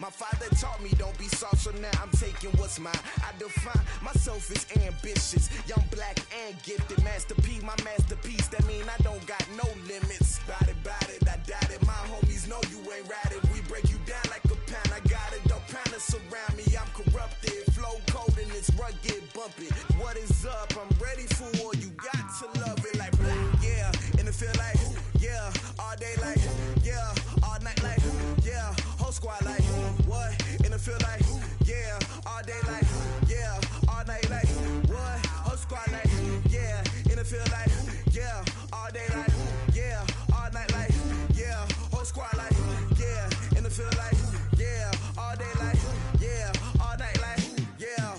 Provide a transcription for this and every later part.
My father taught me don't be soft, so now I'm taking what's mine. I define myself as ambitious, young, black, and gifted. Master P, my masterpiece. That mean I don't got no limits. Bout it, I doubt it. My homies know you ain't ratted. We break you down like a pound. I got it, don't pound to surround me. I'm corrupted, flow cold and it's rugged, bumpy. What is up? I'm ready for war. You got to love it like black, yeah. And it feel like, yeah. All day like, yeah. All night like, yeah. Whole squad like, what? And it feel like, yeah. All day like, yeah. All night like, what? Whole squad like, yeah. And it feel like, yeah. All day like, yeah. All night like, yeah. Whole squad like, yeah. And it feel like, yeah. All day like, yeah. All night like, yeah.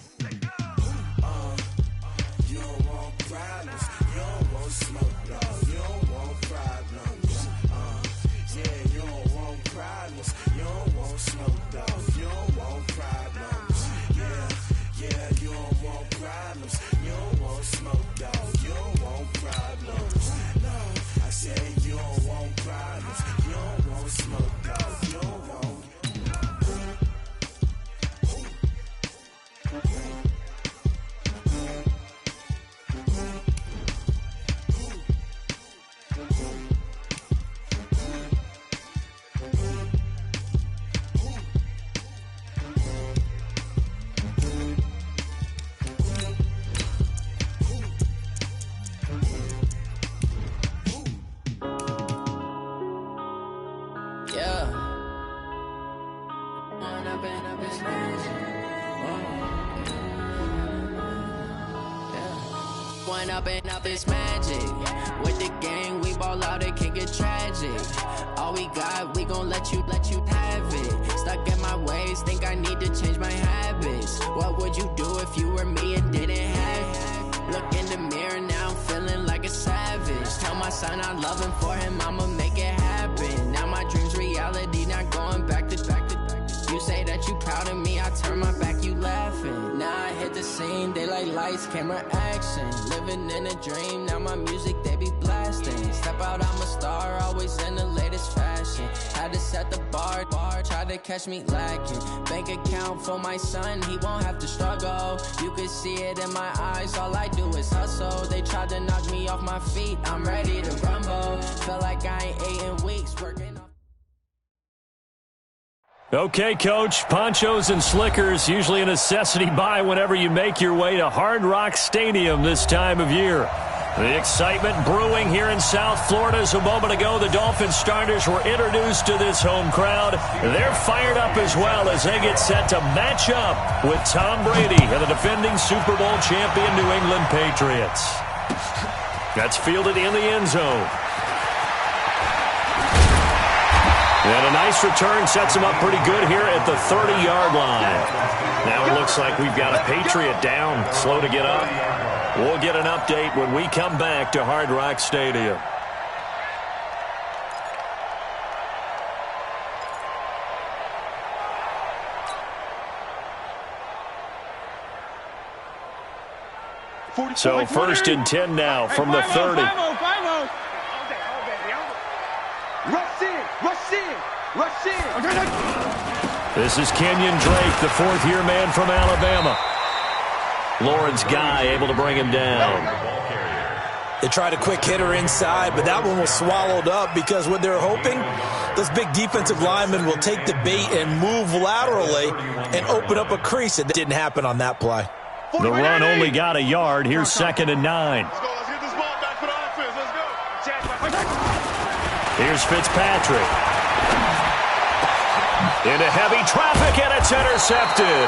You don't want problems. You don't want smoke, dog. You don't want problems. Yeah, you don't want problems. You don't want smoke, dog. You don't want problems. Yeah, you don't want problems. You don't want smoke, dog. You don't want problems. No, I said you don't want problems. You don't want smoke, dog. You don't want. Up is magic. With the gang, we ball out, it can get tragic. All we got, we gon' let you have it. Stuck in my ways, think I need to change my habits. What would you do if you were me and didn't have it? Look in the mirror, now I'm feeling like a savage. Tell my son I love him, for him I'ma make it happen. Now my dream's reality, not going back to. You say that you proud of me, I turn my back, you laughing. Now I hit the scene, they like lights, camera, action. Living in a dream, now my music, they be blasting. Step out, I'm a star, always in the latest fashion. Had to set the bar, try to catch me lacking. Bank account for my son, he won't have to struggle. You could see it in my eyes, all I do is hustle. They tried to knock me off my feet, I'm ready to rumble. Felt like I ain't ate in weeks, working on. Okay, Coach, ponchos and slickers, usually a necessity buy whenever you make your way to Hard Rock Stadium this time of year. The excitement brewing here in South Florida as a moment ago. The Dolphins starters were introduced to this home crowd. They're fired up as well as they get set to match up with Tom Brady and the defending Super Bowl champion New England Patriots. That's fielded in the end zone. And a nice return sets him up pretty good here at the 30-yard line. Now it looks like we've got a Patriot down, slow to get up. We'll get an update when we come back to Hard Rock Stadium. So 1st and 10 now from the 30. Rush in. This is Kenyon Drake, the fourth-year man from Alabama. Lawrence Guy able to bring him down. They tried a quick hitter inside, but that one was swallowed up because what they're hoping, those big defensive linemen will take the bait and move laterally and open up a crease. It didn't happen on that play. The run only got a yard. Here's 2nd and 9. Let's get this ball back for the offense. Let's go. Here's Fitzpatrick. Into heavy traffic, and it's intercepted.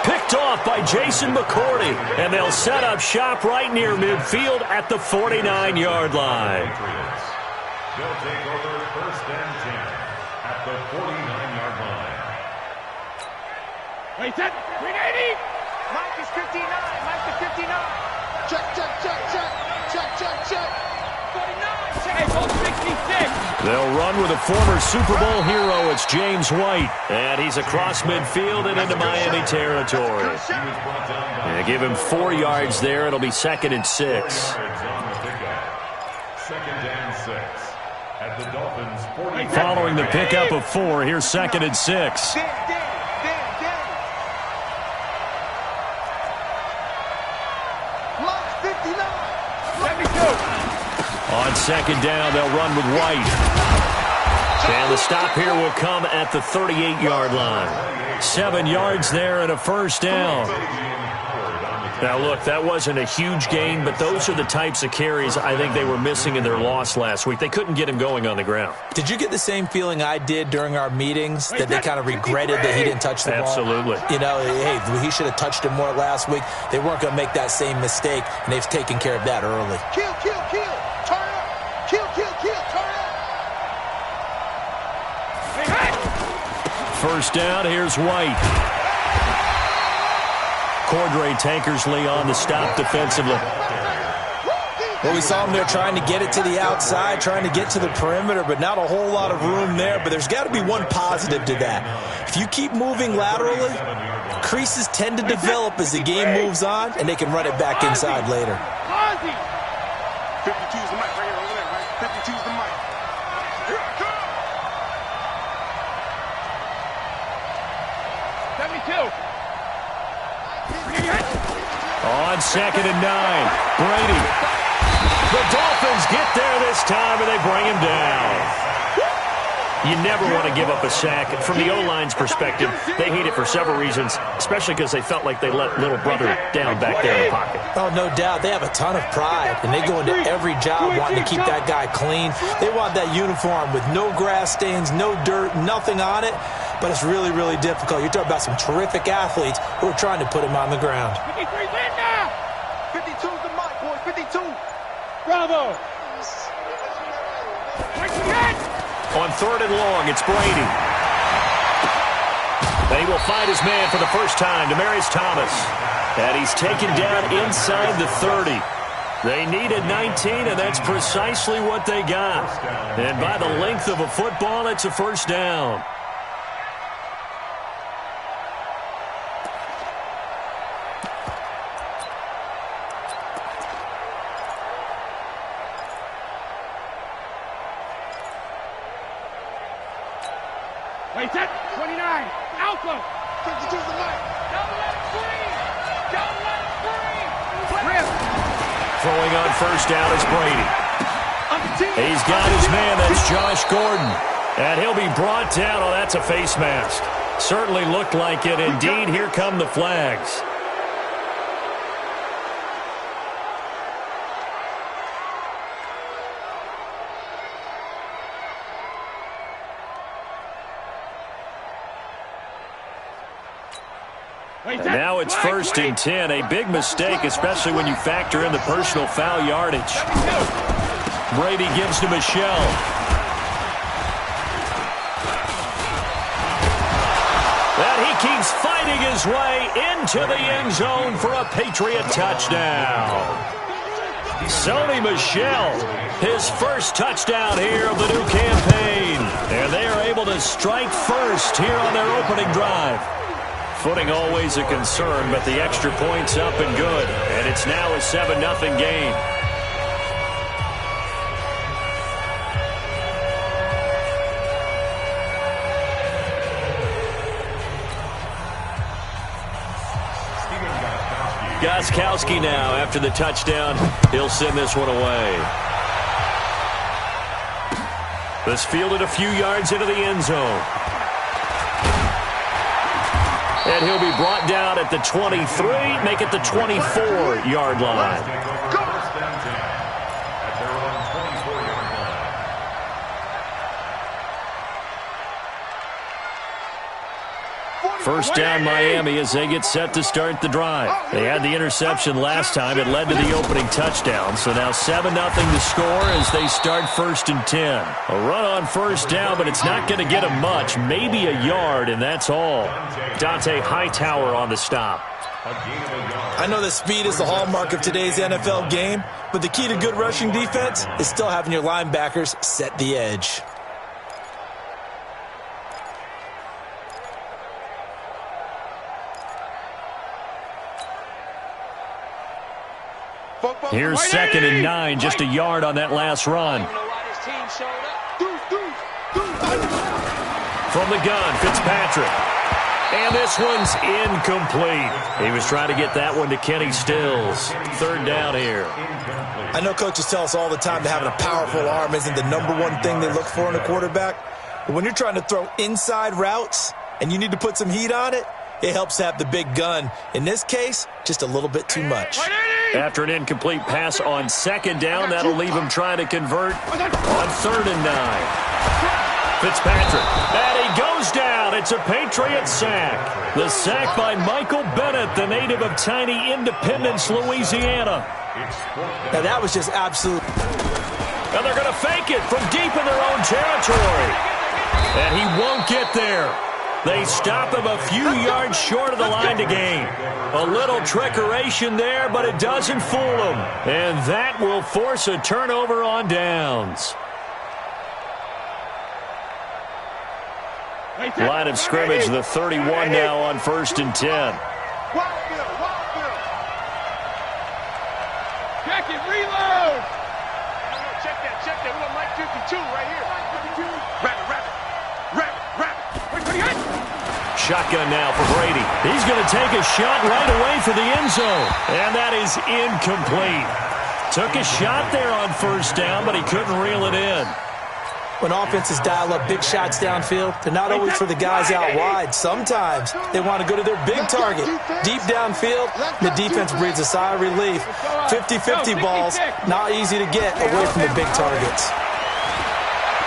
Picked off by Jason McCourty, and they'll set up shop right near midfield at the 49-yard line. They'll take over 1st and 10 at the 49-yard line. Wait, set. 380. Mike is 59. Mike is 59. Check. 49. Check. Ball 66. They'll run with a former Super Bowl hero. It's James White. And he's across midfield and into Miami territory. And give him 4 yards there. It'll be 2nd and 6. 2nd and 6. At the Dolphins' 40. Following the pickup of 4, here's 2nd and 6. On 2nd down, they'll run with White. And the stop here will come at the 38-yard line. 7 yards there and a first down. Now, look, that wasn't a huge gain, but those are the types of carries I think they were missing in their loss last week. They couldn't get him going on the ground. Did you get the same feeling I did during our meetings, that they kind of regretted that he didn't touch the ball? Absolutely. You know, hey, he should have touched him more last week. They weren't going to make that same mistake, and they've taken care of that early. Kill, kill, kill. Turn up. Kill, kill, kill. Turn up. First down, here's White. Cordray Tankersley on the stop defensively. Well, we saw him there trying to get it to the outside, trying to get to the perimeter, but not a whole lot of room there. But there's got to be one positive to that. If you keep moving laterally, creases tend to develop as the game moves on, and they can run it back inside later. 52's the mic right here over there, right? 52's the mic. Here I come. 72. On 2nd and 9, Brady. The Dolphins get there this time, and they bring him down. You never want to give up a sack. From the O-line's perspective, they hate it for several reasons, especially because they felt like they let little brother down back there in the pocket. Oh, no doubt. They have a ton of pride, and they go into every job wanting to keep that guy clean. They want that uniform with no grass stains, no dirt, nothing on it, but it's really, really difficult. You're talking about some terrific athletes who are trying to put him on the ground. 52's the mic, boys. 52. Bravo. On 3rd and long, it's Brady. They will find his man for the first time, Demaryius Thomas. And he's taken down inside the 30. They needed 19, and that's precisely what they got. And by the length of a football, it's a first down. Wait, set. 29. Alpha. 52's the mic. Don't let it free. Don't let it free. Rip. Throwing on first down is Brady. He's got his man, that's Josh Gordon. And he'll be brought down. Oh, that's a face mask. Certainly looked like it. Indeed, here come the flags. And now it's 1st and 10. A big mistake, especially when you factor in the personal foul yardage. Brady gives to Michelle. And he keeps fighting his way into the end zone for a Patriot touchdown. Sony Michel, his first touchdown here of the new campaign. And they are able to strike first here on their opening drive. Footing always a concern, but the extra point's up and good. And it's now a 7-0 game. Gostkowski now after the touchdown. He'll send this one away. This fielded a few yards into the end zone. And he'll be brought down at the 23, make it the 24-yard line. First down Miami as they get set to start the drive. They had the interception last time. It led to the opening touchdown. So now 7-0 to score as they start 1st and 10. A run on first down, but it's not going to get them much. Maybe a yard, and that's all. Dante Hightower on the stop. I know that speed is the hallmark of today's NFL game, but the key to good rushing defense is still having your linebackers set the edge. Here's 2nd and 9, just a yard on that last run. I don't know why this team showed up. From the gun, Fitzpatrick. And this one's incomplete. He was trying to get that one to Kenny Stills. Third down here. I know coaches tell us all the time that having a powerful arm isn't the #1 thing they look for in a quarterback. But when you're trying to throw inside routes and you need to put some heat on it, it helps to have the big gun. In this case, just a little bit too much. After an incomplete pass on second down, that'll leave him trying to convert on 3rd and 9. Fitzpatrick, and he goes down. It's a Patriot sack. The sack by Michael Bennett, the native of tiny Independence, Louisiana. Now that was just absolute. And they're going to fake it from deep in their own territory. And he won't get there. They stop him a few yards short of the line to gain. A little trickeration there, but it doesn't fool him. And that will force a turnover on downs. Line of scrimmage, the 31 now on 1st and 10. Check it, reload! Check that. We got Mike 52 right here. Rabbit. Shotgun now for Brady. He's going to take a shot right away for the end zone. And that is incomplete. Took a shot there on 1st down, but he couldn't reel it in. When offenses dial up big shots downfield, they're not always for the guys out wide. Sometimes they want to go to their big target. Deep downfield, the defense breathes a sigh of relief. 50-50 balls, not easy to get away from the big targets.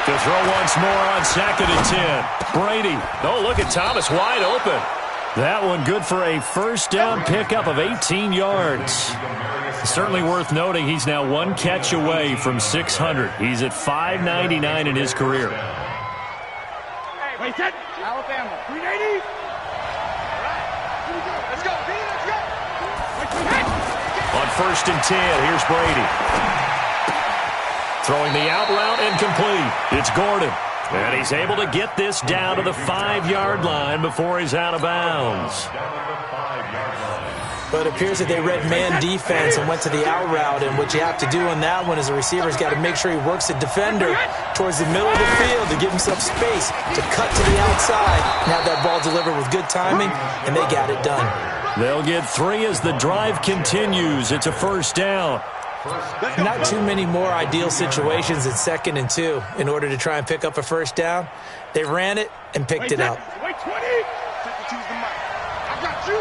To throw once more on 2nd and 10. Brady. Oh, look at Thomas wide open. That one good for a 1st down pickup of 18 yards. Certainly worth noting he's now 1 catch away from 600. He's at 599 in his career. Hey, wait, set. Alabama, 380. All right. Let's go, B, let's go. On 1st and 10, here's Brady. Throwing the out route incomplete. It's Gordon. And he's able to get this down to the 5-yard line before he's out of bounds. But it appears that they read man defense and went to the out route. And what you have to do on that one is the receiver's got to make sure he works the defender towards the middle of the field to give himself space to cut to the outside and have that ball delivered with good timing, and they got it done. They'll get 3 as the drive continues. It's a 1st down. Not too many more ideal situations in 2nd and 2 in order to try and pick up a 1st down. They ran it and picked it up. Wait, 20. 52's the mic. I got you.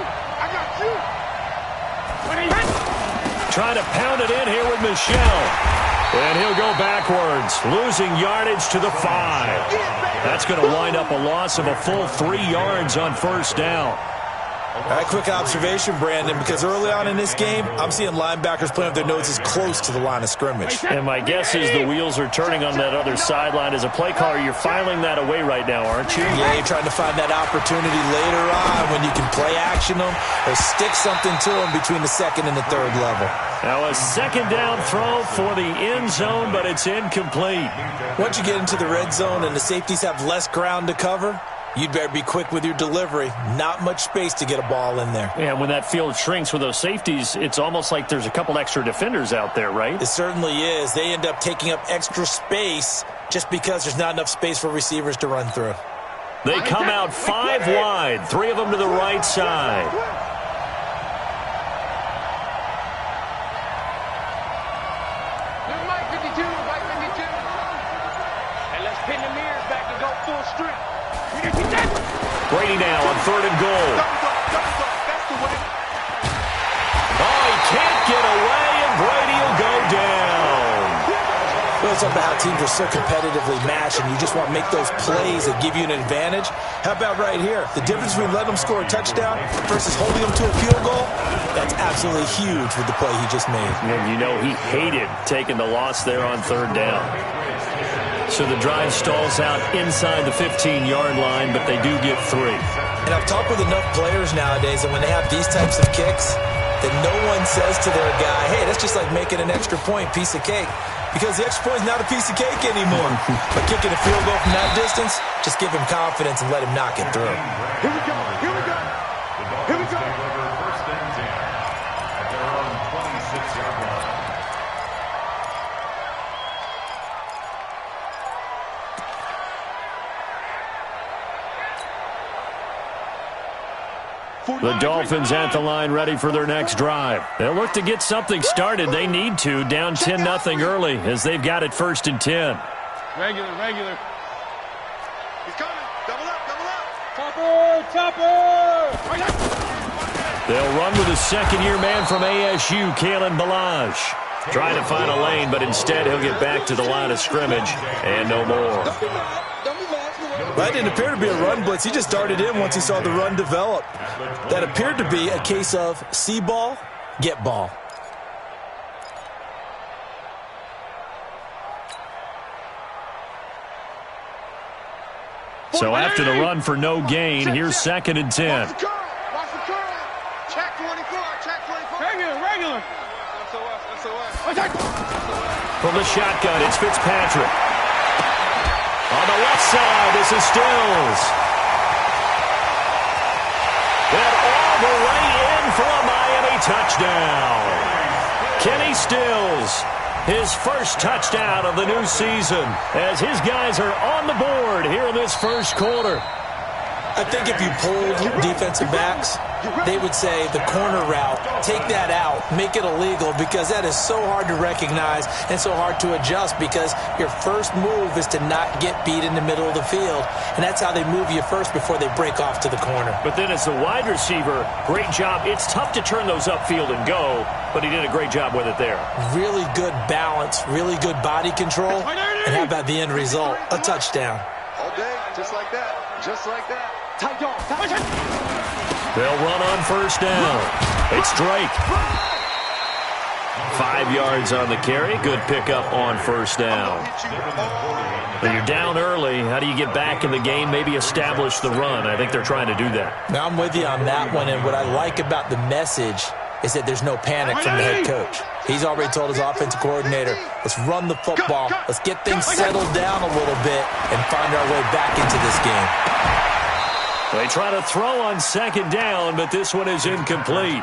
Trying to pound it in here with Michel. And he'll go backwards, losing yardage to the 5. That's going to wind up a loss of a full 3 yards on 1st down. All right, quick observation, Brandon, because early on in this game, I'm seeing linebackers playing with their noses close to the line of scrimmage. And my guess is the wheels are turning on that other sideline. As a play caller, you're filing that away right now, aren't you? Yeah, you're trying to find that opportunity later on when you can play action them or stick something to them between the 2nd and the 3rd level. Now a 2nd down throw for the end zone, but it's incomplete. Once you get into the red zone and the safeties have less ground to cover, you'd better be quick with your delivery. Not much space to get a ball in there. Yeah, when that field shrinks with those safeties, it's almost like there's a couple extra defenders out there, right? It certainly is. They end up taking up extra space just because there's not enough space for receivers to run through. They come out 5 wide, 3 of them to the right side. Mike 52. And let's pin the mirrors back and go full strength. Brady now on 3rd and goal. Oh, he can't get away, and Brady will go down. Well, it's about how teams are so competitively matched, and you just want to make those plays that give you an advantage. How about right here? The difference between letting them score a touchdown versus holding them to a field goal, that's absolutely huge with the play he just made. And you know he hated taking the loss there on 3rd down. So the drive stalls out inside the 15-yard line, but they do get 3. And I've talked with enough players nowadays that when they have these types of kicks, that no one says to their guy, hey, that's just like making an extra point, piece of cake. Because the extra point is not a piece of cake anymore. But kicking a field goal from that distance, just give him confidence and let him knock it through. Here we go. First and 10 at their own 26-yard line. The Dolphins at the line ready for their next drive. They'll look to get something started. They need to, down 10-0 early as they've got it 1st and 10. Regular. He's coming. Double up. Chopper. They'll run with a second-year man from ASU, Kalen Balazs. Trying to find a lane, but instead he'll get back to the line of scrimmage and no more. That didn't appear to be a run blitz. He just darted in once he saw the run develop. That appeared to be a case of see ball, get ball. So after the run for no gain, here's 2nd and 10. Watch the curl. Check 24. Regular. From the shotgun, it's Fitzpatrick. On the left side, this is Stills. And all the way in for a Miami touchdown. Kenny Stills, his first touchdown of the new season, as his guys are on the board here in this first quarter. I think if you polled defensive backs, they would say the corner route, take that out, make it illegal, because that is so hard to recognize and so hard to adjust, because your first move is to not get beat in the middle of the field, and that's how they move you first before they break off to the corner. But then as a wide receiver, great job. It's tough to turn those upfield and go, but he did a great job with it there. Really good balance, really good body control, and how about the end result? A touchdown. All day, just like that. They'll run on 1st down. It's Drake. 5 yards on the carry. Good pickup on 1st down. When you're down early, how do you get back in the game, maybe establish the run? I think they're trying to do that. Now, I'm with you on that one, and what I like about the message is that there's no panic from the head coach. He's already told his offensive coordinator, let's run the football, let's get things settled down a little bit and find our way back into this game. They try to throw on 2nd down, but this one is incomplete.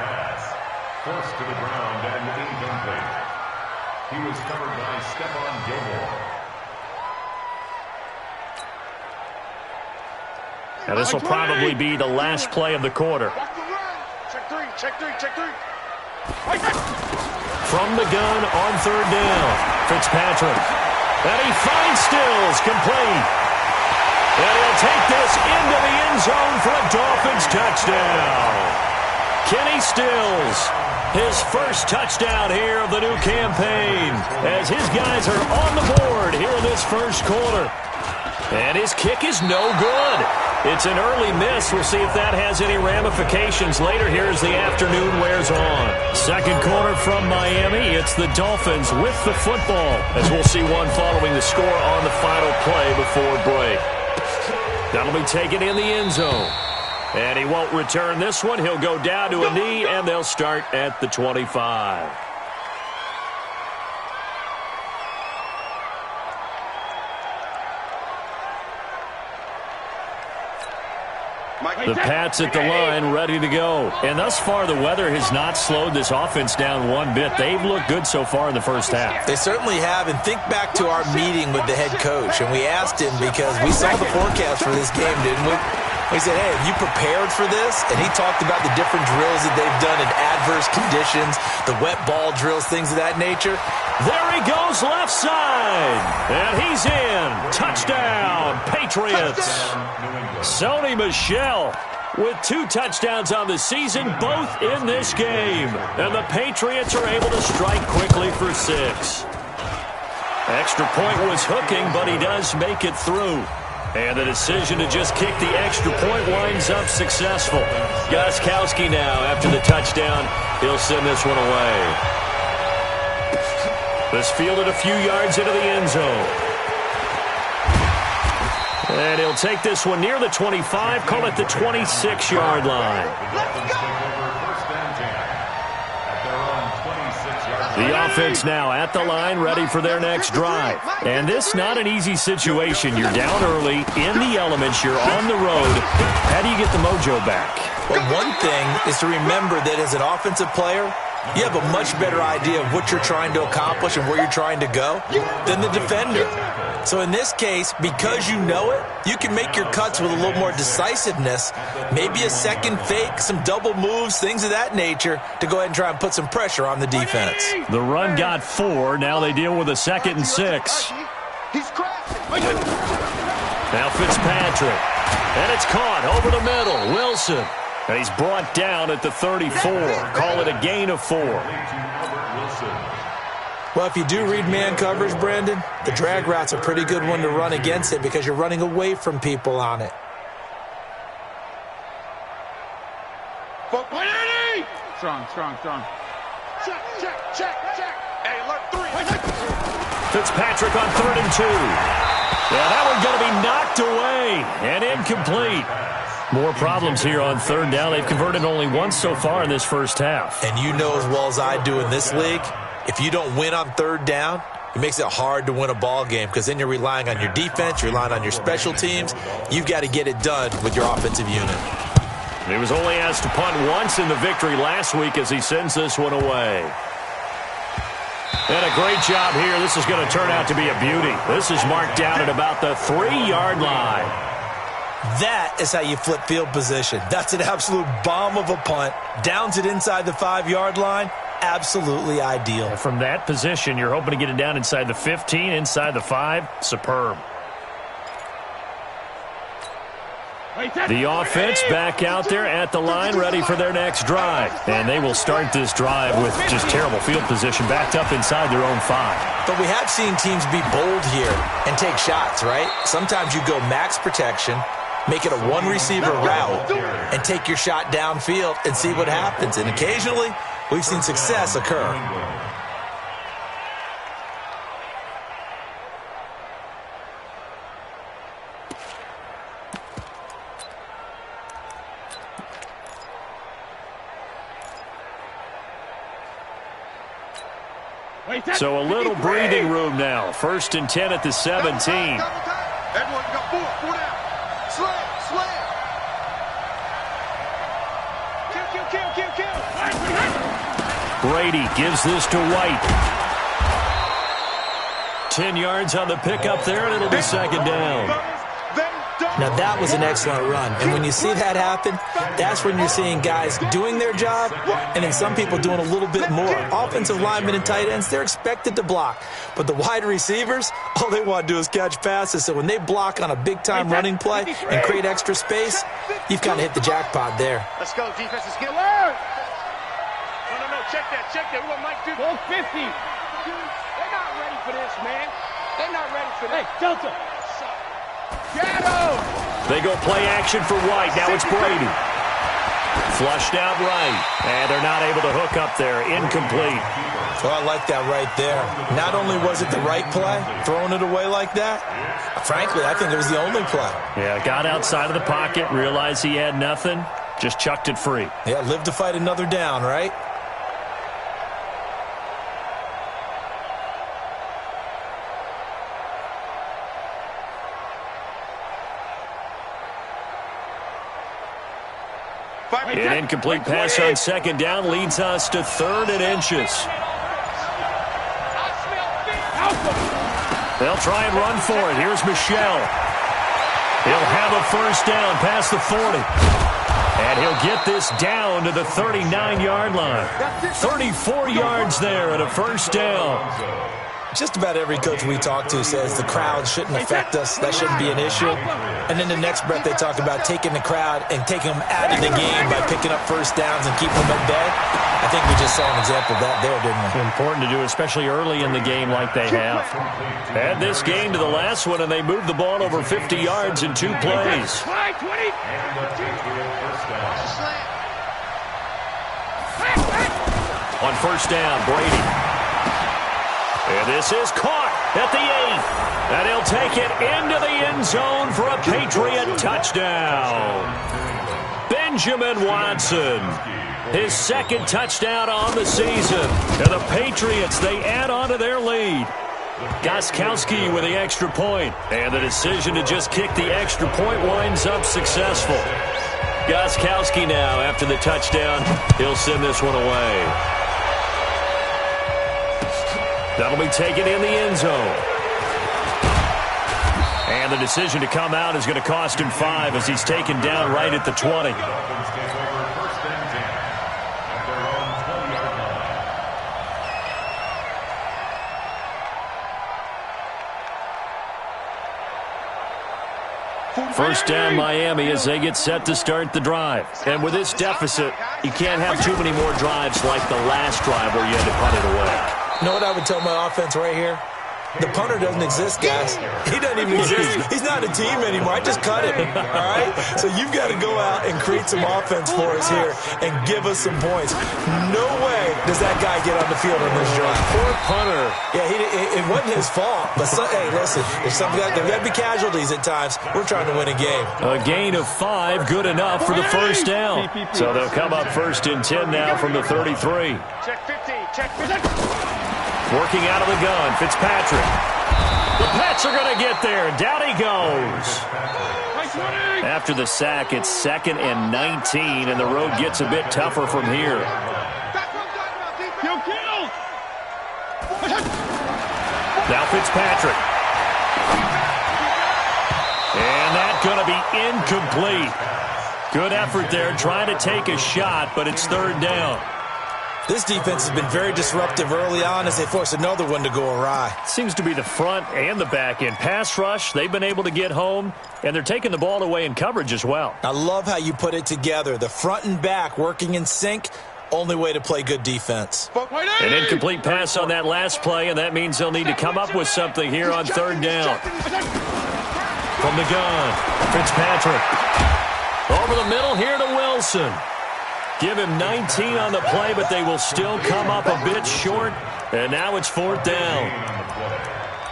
Forced to the ground and incomplete. He was covered by Stephon Gilmore. Now this will probably be the last play of the quarter. Check three. From the gun on 3rd down, Fitzpatrick. And he finds Stills, complete. And he'll take this into the end zone for a Dolphins touchdown. Kenny Stills, his first touchdown here of the new campaign, as his guys are on the board here in this first quarter. And his kick is no good. It's an early miss. We'll see if that has any ramifications later here as the afternoon wears on. 2nd quarter from Miami. It's the Dolphins with the football, as we'll see one following the score on the final play before break. That'll be taken in the end zone. And he won't return this one. He'll go down to a knee, and they'll start at the 25. The Pats at the line, ready to go. And thus far, the weather has not slowed this offense down one bit. They've looked good so far in the first half. They certainly have. And think back to our meeting with the head coach. And we asked him, because we saw the forecast for this game, didn't we? We said, hey, have you prepared for this? And he talked about the different drills that they've done in adverse conditions, the wet ball drills, things of that nature. There he goes, left side. And he's in. Touchdown, Patriots. Sony Michel with 2 touchdowns on the season, both in this game. And the Patriots are able to strike quickly for 6. Extra point was hooking, but he does make it through. And the decision to just kick the extra point winds up successful. Gostkowski now, after the touchdown, he'll send this one away. This fielded a few yards into the end zone. And he'll take this one near the 25, call it the 26-yard line. The offense now at the line, ready for their next drive. And this not an easy situation. You're down early, in the elements, you're on the road. How do you get the mojo back? Well, one thing is to remember that as an offensive player, you have a much better idea of what you're trying to accomplish and where you're trying to go than the defender. So in this case, because you know it, you can make your cuts with a little more decisiveness, maybe a second fake, some double moves, things of that nature, to go ahead and try and put some pressure on the defense. The run got 4. Now they deal with a 2nd and 6. Now Fitzpatrick. And it's caught over the middle. Wilson. And he's brought down at the 34. Call it a gain of 4. Well, if you do read man coverage, Brandon, the drag route's a pretty good one to run against it because you're running away from people on it. Strong. Check. Hey, alert 3. Fitzpatrick on 3rd and 2. Yeah, that one's going to be knocked away and incomplete. More problems here on 3rd down. They've converted only once so far in this first half. And you know as well as I do in this league, if you don't win on 3rd down, it makes it hard to win a ball game because then you're relying on your defense, you're relying on your special teams. You've got to get it done with your offensive unit. He was only asked to punt once in the victory last week as he sends this one away. And a great job here. This is going to turn out to be a beauty. This is marked down at about the 3-yard line. That is how you flip field position. That's an absolute bomb of a punt. Downs it inside the 5-yard line. Absolutely ideal. From that position, you're hoping to get it down inside the 15, inside the 5. Superb. The offense back out there at the line, ready for their next drive. And they will start this drive with just terrible field position, backed up inside their own 5. But we have seen teams be bold here and take shots, right? Sometimes you go max protection, make it a one-receiver route, and take your shot downfield and see what happens. And occasionally, we've seen success occur. So a little breathing room now. 1st and 10 at the 17. Everyone got 4 down. Slam. Kill. Brady gives this to White. 10 yards on the pickup there, and it'll be 2nd down. Now, that was an excellent run. And when you see that happen, that's when you're seeing guys doing their job and then some people doing a little bit more. Offensive linemen and tight ends, they're expected to block. But the wide receivers, all they want to do is catch passes. So when they block on a big-time running play and create extra space, you've kind of hit the jackpot there. Let's go, defense. Let's get alert. No. Check that. We want Mike 2. 50. They're not ready for this, man. They're not ready for this. Hey, Delta. They go play action for White. Now it's Brady. Flushed out right. And they're not able to hook up there. Incomplete. Well, I like that right there. Not only was it the right play, throwing it away like that, frankly, I think it was the only play. Yeah, got outside of the pocket, realized he had nothing, just chucked it free. Yeah, live to fight another down, right? An incomplete pass on 2nd down leads us to 3rd and inches. They'll try and run for it. Here's Michelle. He'll have a 1st down past the 40. And he'll get this down to the 39-yard line. 34 yards there and a 1st down. Just about every coach we talk to says the crowd shouldn't affect us. That shouldn't be an issue. And then the next breath they talk about taking the crowd and taking them out of the game by picking up 1st downs and keeping them at bay. I think we just saw an example of that there, didn't we? Important to do, especially early in the game like they have. Add this game to the last one, and they moved the ball over 50 yards in 2 plays. On 1st down, Brady. And this is caught at the 8. And he'll take it into the end zone for a Patriot touchdown. Benjamin Watson, his 2nd touchdown on the season. And the Patriots, they add on to their lead. Gostkowski with the extra point. And the decision to just kick the extra point winds up successful. Gostkowski now, after the touchdown, he'll send this one away. That'll be taken in the end zone. And the decision to come out is going to cost him 5 as he's taken down right at the 20. First down Miami as they get set to start the drive. And with this deficit, you can't have too many more drives like the last drive where you had to punt it away. You know what I would tell my offense right here? The punter doesn't exist, guys. He doesn't even exist. He's not a team anymore. I just cut him, all right? So you've got to go out and create some offense for us here and give us some points. No way does that guy get on the field on this drive. Poor punter. Yeah, it wasn't his fault. But, hey, listen, there's got to be casualties at times. We're trying to win a game. A gain of 5, good enough for the first down. So they'll come up first and 10 now from the 33. Check 15, check 15. Working out of the gun, Fitzpatrick. The Pats are going to get there. Down he goes. After the sack, it's 2nd and 19, and the road gets a bit tougher from here. Now Fitzpatrick. And that's going to be incomplete. Good effort there, trying to take a shot, but it's 3rd down. This defense has been very disruptive early on as they force another one to go awry. Seems to be the front and the back end. Pass rush, they've been able to get home, and they're taking the ball away in coverage as well. I love how you put it together. The front and back working in sync, only way to play good defense. An incomplete pass on that last play, and that means they'll need to come up with something here on 3rd down. From the gun, Fitzpatrick. Over the middle here to Wilson. Give him 19 on the play, but they will still come up a bit short. And now it's 4th down.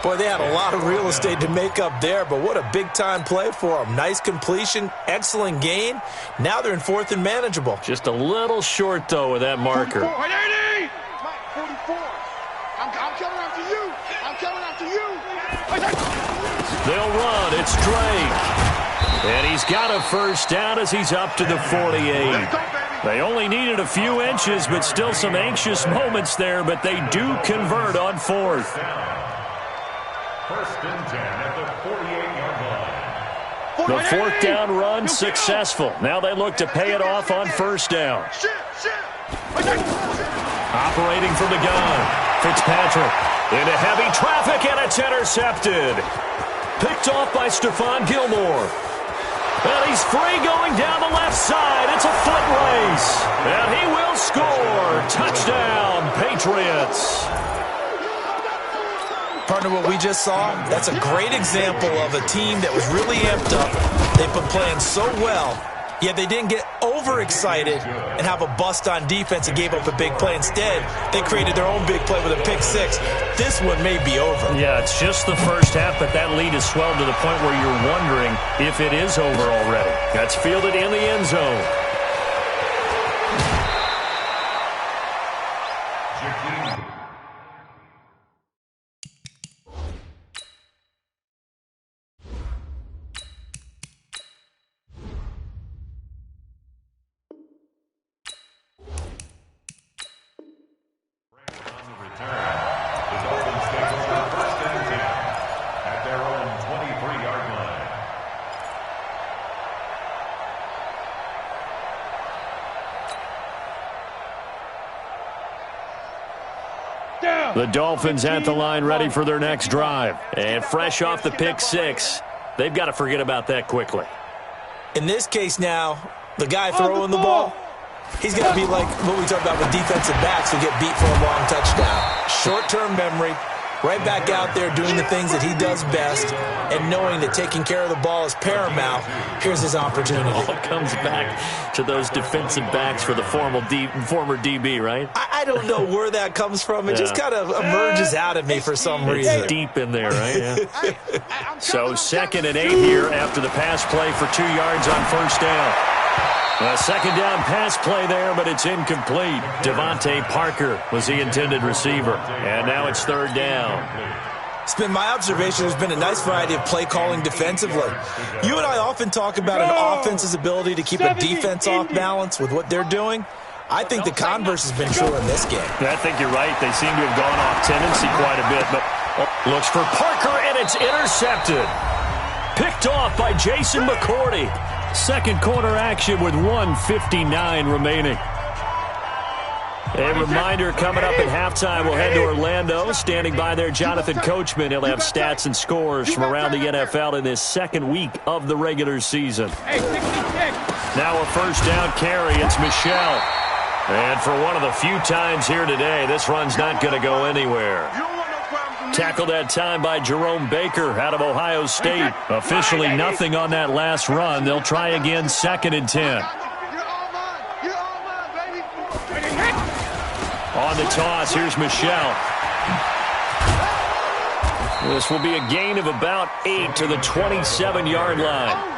Boy, they had a lot of real estate to make up there, but what a big-time play for them. Nice completion, excellent gain. Now they're in 4th and manageable. Just a little short, though, with that marker. 44. I'm coming after you. I'm coming after you. They'll run. It's Drake. And he's got a first down as he's up to the 48. They only needed a few inches, but still some anxious moments there, but they do convert on 4th. 1st and 10 at the 48-yard line. The 4th down run successful. Now they look to pay it off on 1st down. Operating from the gun, Fitzpatrick into heavy traffic, and it's intercepted. Picked off by Stephon Gilmore. And he's free going down the left side. It's a foot race. And he will score. Touchdown, Patriots. Partner, what we just saw, that's a great example of a team that was really amped up. They've been playing so well, yet they didn't get overexcited and have a bust on defense and gave up a big play. Instead, they created their own big play with a pick 6. This one may be over. Yeah, it's just the first half, but that lead has swelled to the point where you're wondering if it is over already. That's fielded in the end zone. The Dolphins at the line ready for their next drive. And fresh off the pick 6, they've got to forget about that quickly. In this case now, the guy throwing the ball, he's got to be like what we talk about with defensive backs who get beat for a long touchdown. Short-term memory, right back out there doing the things that he does best, and knowing that taking care of the ball is paramount. Here's his opportunity. All comes back to those defensive backs for the former DB, right? I don't know where that comes from. It just kind of emerges out of me for some reason. It's deep in there, right? Yeah. So 2nd and 8 here after the pass play for 2 yards on 1st down. A 2nd down pass play there, but it's incomplete. Devontae Parker was the intended receiver. And now it's 3rd down. It's been my observation there's been a nice variety of play calling defensively. You and I often talk about an offense's ability to keep a defense off balance with what they're doing. I think the converse has been true in this game. I think you're right. They seem to have gone off tendency quite a bit, but looks for Parker, and it's intercepted. Picked off by Jason McCourty. Second quarter action with 1:59 remaining. A reminder coming up at halftime, we'll head to Orlando. Standing by there, Jonathan Coachman. He'll have stats and scores from around the NFL in this second week of the regular season. Now a first down carry. It's Michelle. And for one of the few times here today, this run's not going to go anywhere. Tackled that time by Jerome Baker out of Ohio State. Officially nothing on that last run. They'll try again, 2nd and 10. On the toss, here's Michelle. This will be a gain of about 8 to the 27-yard line.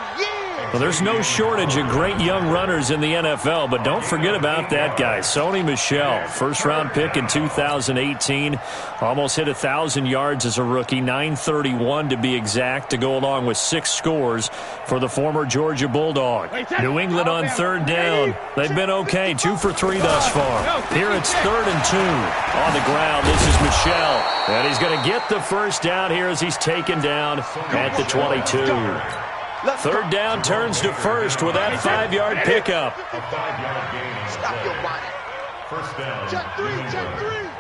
Well, there's no shortage of great young runners in the NFL, but don't forget about that guy, Sony Michel. First-round pick in 2018. Almost hit 1,000 yards as a rookie, 931 to be exact, to go along with 6 scores for the former Georgia Bulldog. New England on 3rd down. They've been okay, 2 for 3 thus far. Here it's 3rd and 2. On the ground, this is Michel. And he's going to get the first down here as he's taken down at the 22. 3rd down turns to 1st with that 5-yard pickup. A 5-yard gain on the play. First down. Check 3, check 3.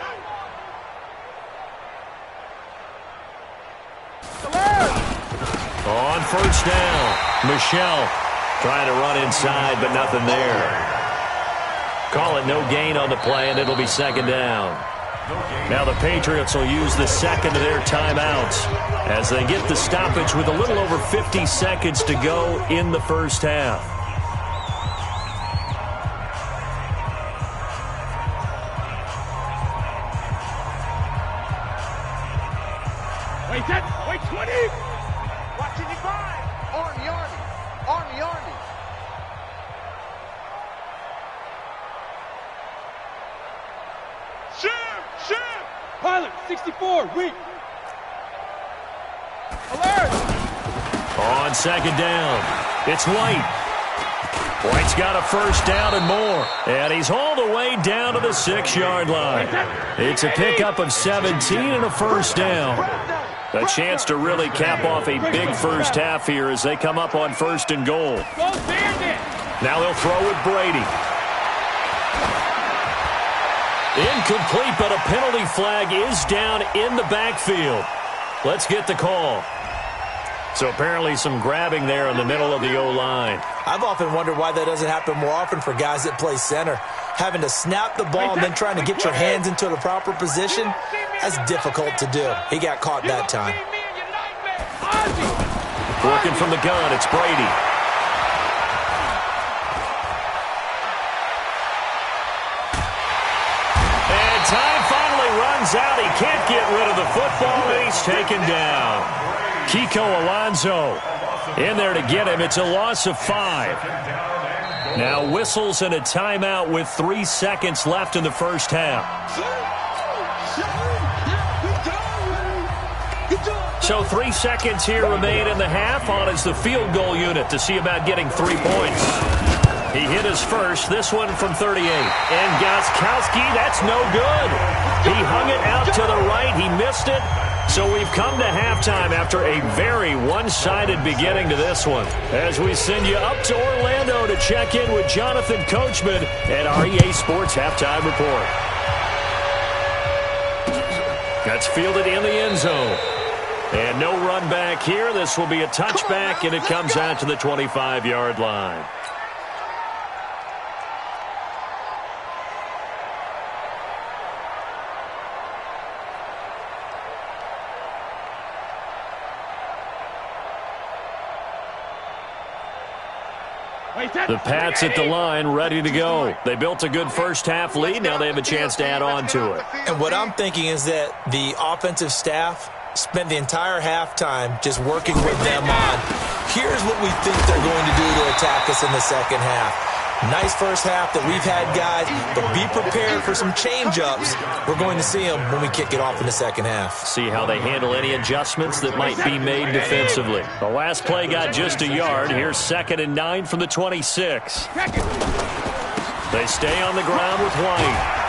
On first down, Michelle trying to run inside, but nothing there. Call it no gain on the play, and it'll be 2nd down. Now the Patriots will use the second of their timeouts as they get the stoppage with a little over 50 seconds to go in the first half. Wait, 20. Watch it, 5. Army. Shoot! Pilot, 64, weak. Alert! On 2nd down, it's White. White's got a first down and more, and he's all the way down to the 6-yard line. It's a pickup of 17 and a first down. A chance to really cap off a big first half here as they come up on 1st and goal. Now they'll throw with Brady. Incomplete, but a penalty flag is down in the backfield. Let's get the call. So apparently some grabbing there in the middle of the O-line. I've often wondered why that doesn't happen more often for guys that play center. Having to snap the ball and then trying to get your hands into the proper position, that's difficult to do. He got caught that time. Working from the gun, it's Brady. Time finally runs out. He can't get rid of the football, and he's taken down. Kiko Alonso in there to get him. It's a loss of 5. Now whistles and a timeout with 3 seconds left in the first half. So 3 seconds here remain in the half. On is the field goal unit to see about getting 3 points. He hit his first, this one from 38. And Gostkowski, that's no good. He hung it out to the right. He missed it. So we've come to halftime after a very one-sided beginning to this one. As we send you up to Orlando to check in with Jonathan Coachman at our EA Sports Halftime Report. That's fielded in the end zone. And no run back here. This will be a touchback, and it comes out to the 25-yard line. The Pats at the line, ready to go. They built a good first-half lead. Now they have a chance to add on to it. And what I'm thinking is that the offensive staff spent the entire halftime just working with them on, here's what we think they're going to do to attack us in the second half. Nice first half that we've had, guys, but be prepared for some change-ups. We're going to see them when we kick it off in the second half. See how they handle any adjustments that might be made defensively. The last play got just a yard. Here's 2nd and 9 from the 26. They stay on the ground with White.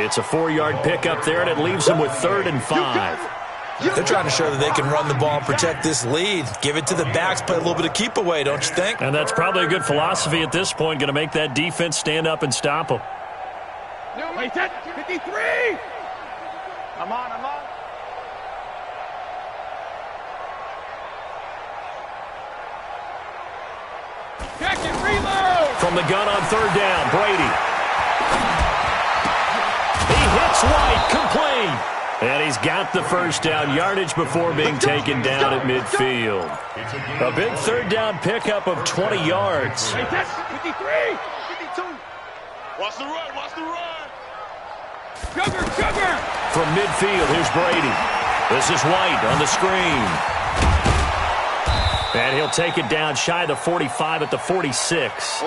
It's a 4-yard pickup there, and it leaves them with 3rd and 5. They're trying to show that they can run the ball and protect this lead. Give it to the backs, play a little bit of keep away, don't you think? And that's probably a good philosophy at this point, going to make that defense stand up and stop them. 53! I'm on. Check it, reload! From the gun on 3rd down, Brady. He hits White, complete. And he's got the first down, yardage before being taken down at midfield. A big 3rd down pickup of 20 yards. 53! 52! Watch the run! Sugar! From midfield, here's Brady. This is White on the screen. And he'll take it down shy of the 45 at the 46.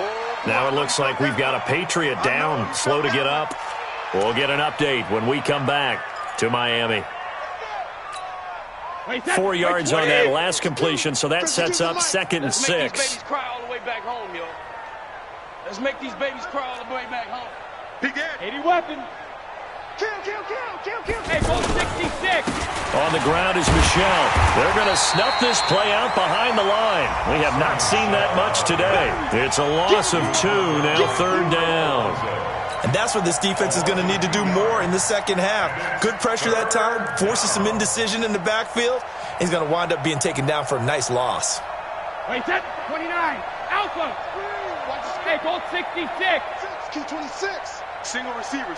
Now it looks like we've got a Patriot down, slow to get up. We'll get an update when we come back to Miami. 4 yards on that last completion, so that sets up 2nd and 6. Let's make these babies cry all the way back home, yo. Let's make these babies cry all the way back home. Big 80 weapon. Kill. Hey, goal 66. On the ground is Michelle. They're going to snuff this play out behind the line. We have not seen that much today. It's a loss of 2, now 3rd down. And that's what this defense is going to need to do more in the second half. Good pressure that time, forces some indecision in the backfield. He's going to wind up being taken down for a nice loss. Wait, that's 29. Alpha. Hey, goal 66. Key 26. Single receiver.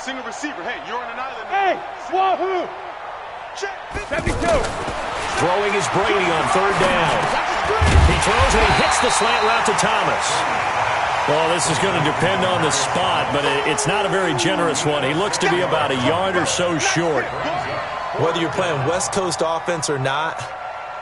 Hey, you're on an island. Hey, Wahoo! 72. Throwing is Brady on 3rd down. He throws and he hits the slant route to Thomas. Well, this is going to depend on the spot, but it's not a very generous one. He looks to be about a yard or so short. Whether you're playing West Coast offense or not,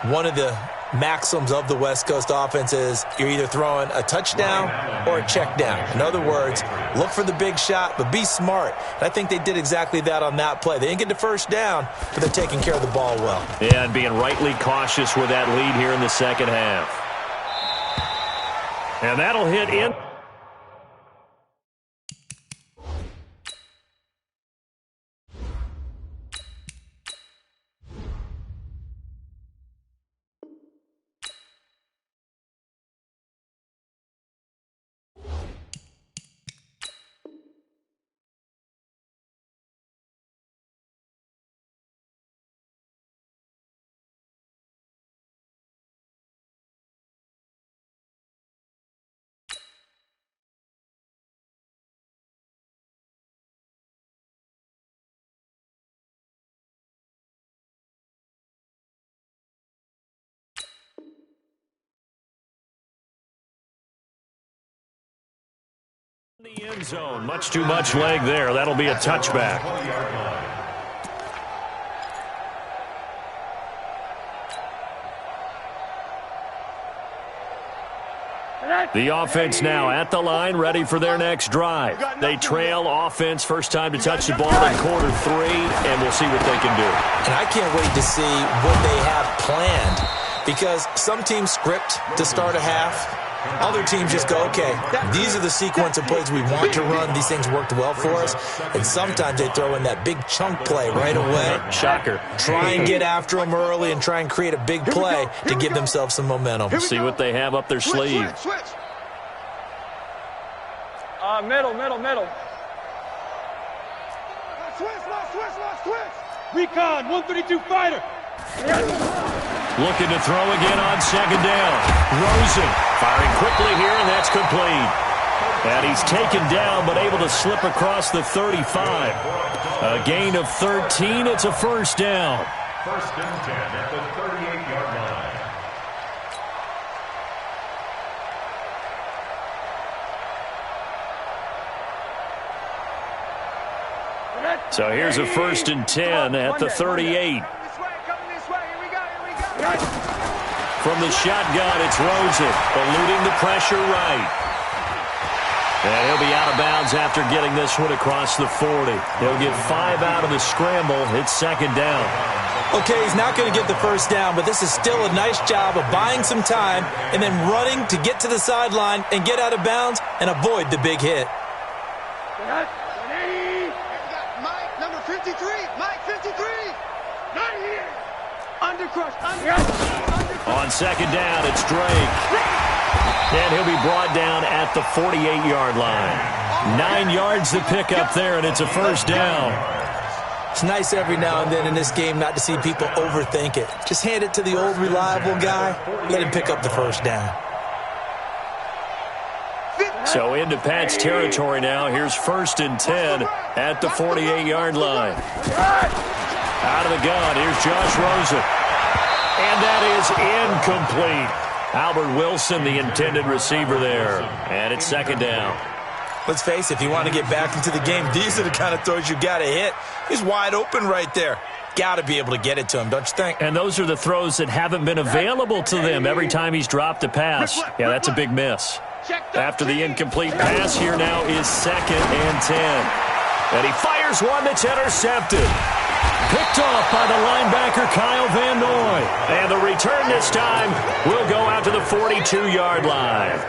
one of the maxims of the West Coast offense is you're either throwing a touchdown or a check down. In other words, look for the big shot, but be smart. And I think they did exactly that on that play. They didn't get the first down, but they're taking care of the ball well. Yeah, and being rightly cautious with that lead here in the second half. And that'll hit in. The end zone, much too much leg there. That'll be a touchback. The offense now at the line, ready for their next drive. They trail offense, first time to touch the ball in quarter 3, and we'll see what they can do. And I can't wait to see what they have planned, because some teams script to start a half. Other teams just go, okay, these are the sequence of plays we want to run. These things worked well for us. And sometimes they throw in that big chunk play right away. Shocker. Try and get after them early and try and create a big play to give themselves some momentum. See what they have up their sleeve. Middle. Recon, 132 fighter. Looking to throw again on second down. Rosen firing quickly here, and that's complete. And he's taken down, but able to slip across the 35. A gain of 13. It's a first down. First and 10 at the 38-yard line. So here's a first and 10 at the 38. From the shotgun, it's Rosen, eluding the pressure right. And he'll be out of bounds after getting this one across the 40. He'll get 5 out of the scramble. It's second down. Okay, he's not going to get the first down, but this is still a nice job of buying some time and then running to get to the sideline and get out of bounds and avoid the big hit. Mike, number 53. Mike, 53. Not here. Undercrush. On second down, it's Drake. And he'll be brought down at the 48-yard line. 9 yards to pick up there, and it's a first down. It's nice every now and then in this game not to see people overthink it. Just hand it to the old reliable guy, let him pick up the first down. So into Pat's territory now. Here's 1st and 10 at the 48-yard line. Out of the gun, here's Josh Rosen. And that is incomplete. Albert Wilson, the intended receiver there. And it's 2nd down. Let's face it, if you want to get back into the game, these are the kind of throws you got to hit. He's wide open right there. Got to be able to get it to him, don't you think? And those are the throws that haven't been available to them every time he's dropped a pass. Yeah, that's a big miss. After the incomplete pass, here now is 2nd and 10. And he fires one that's intercepted. Picked off by the linebacker, Kyle Van Noy. And the return this time will go out to the 42-yard line.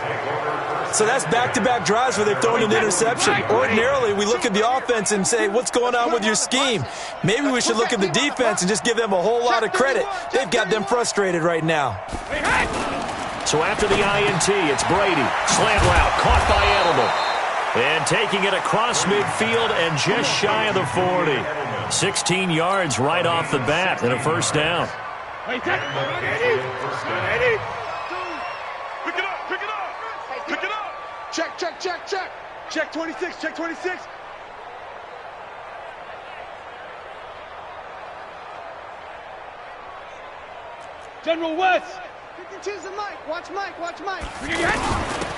So that's back-to-back drives where they've thrown an interception. Ordinarily, we look at the offense and say, what's going on with your scheme? Maybe we should look at the defense and just give them a whole lot of credit. They've got them frustrated right now. So after the INT, it's Brady. Slant route, caught by Edelman. And taking it across midfield and just shy of the 40. 16 yards right off the bat and a first down. Pick it up, pick it up, pick it up. Check, check, check, check. Check 26, check 26. General West. Watch Mike, watch Mike.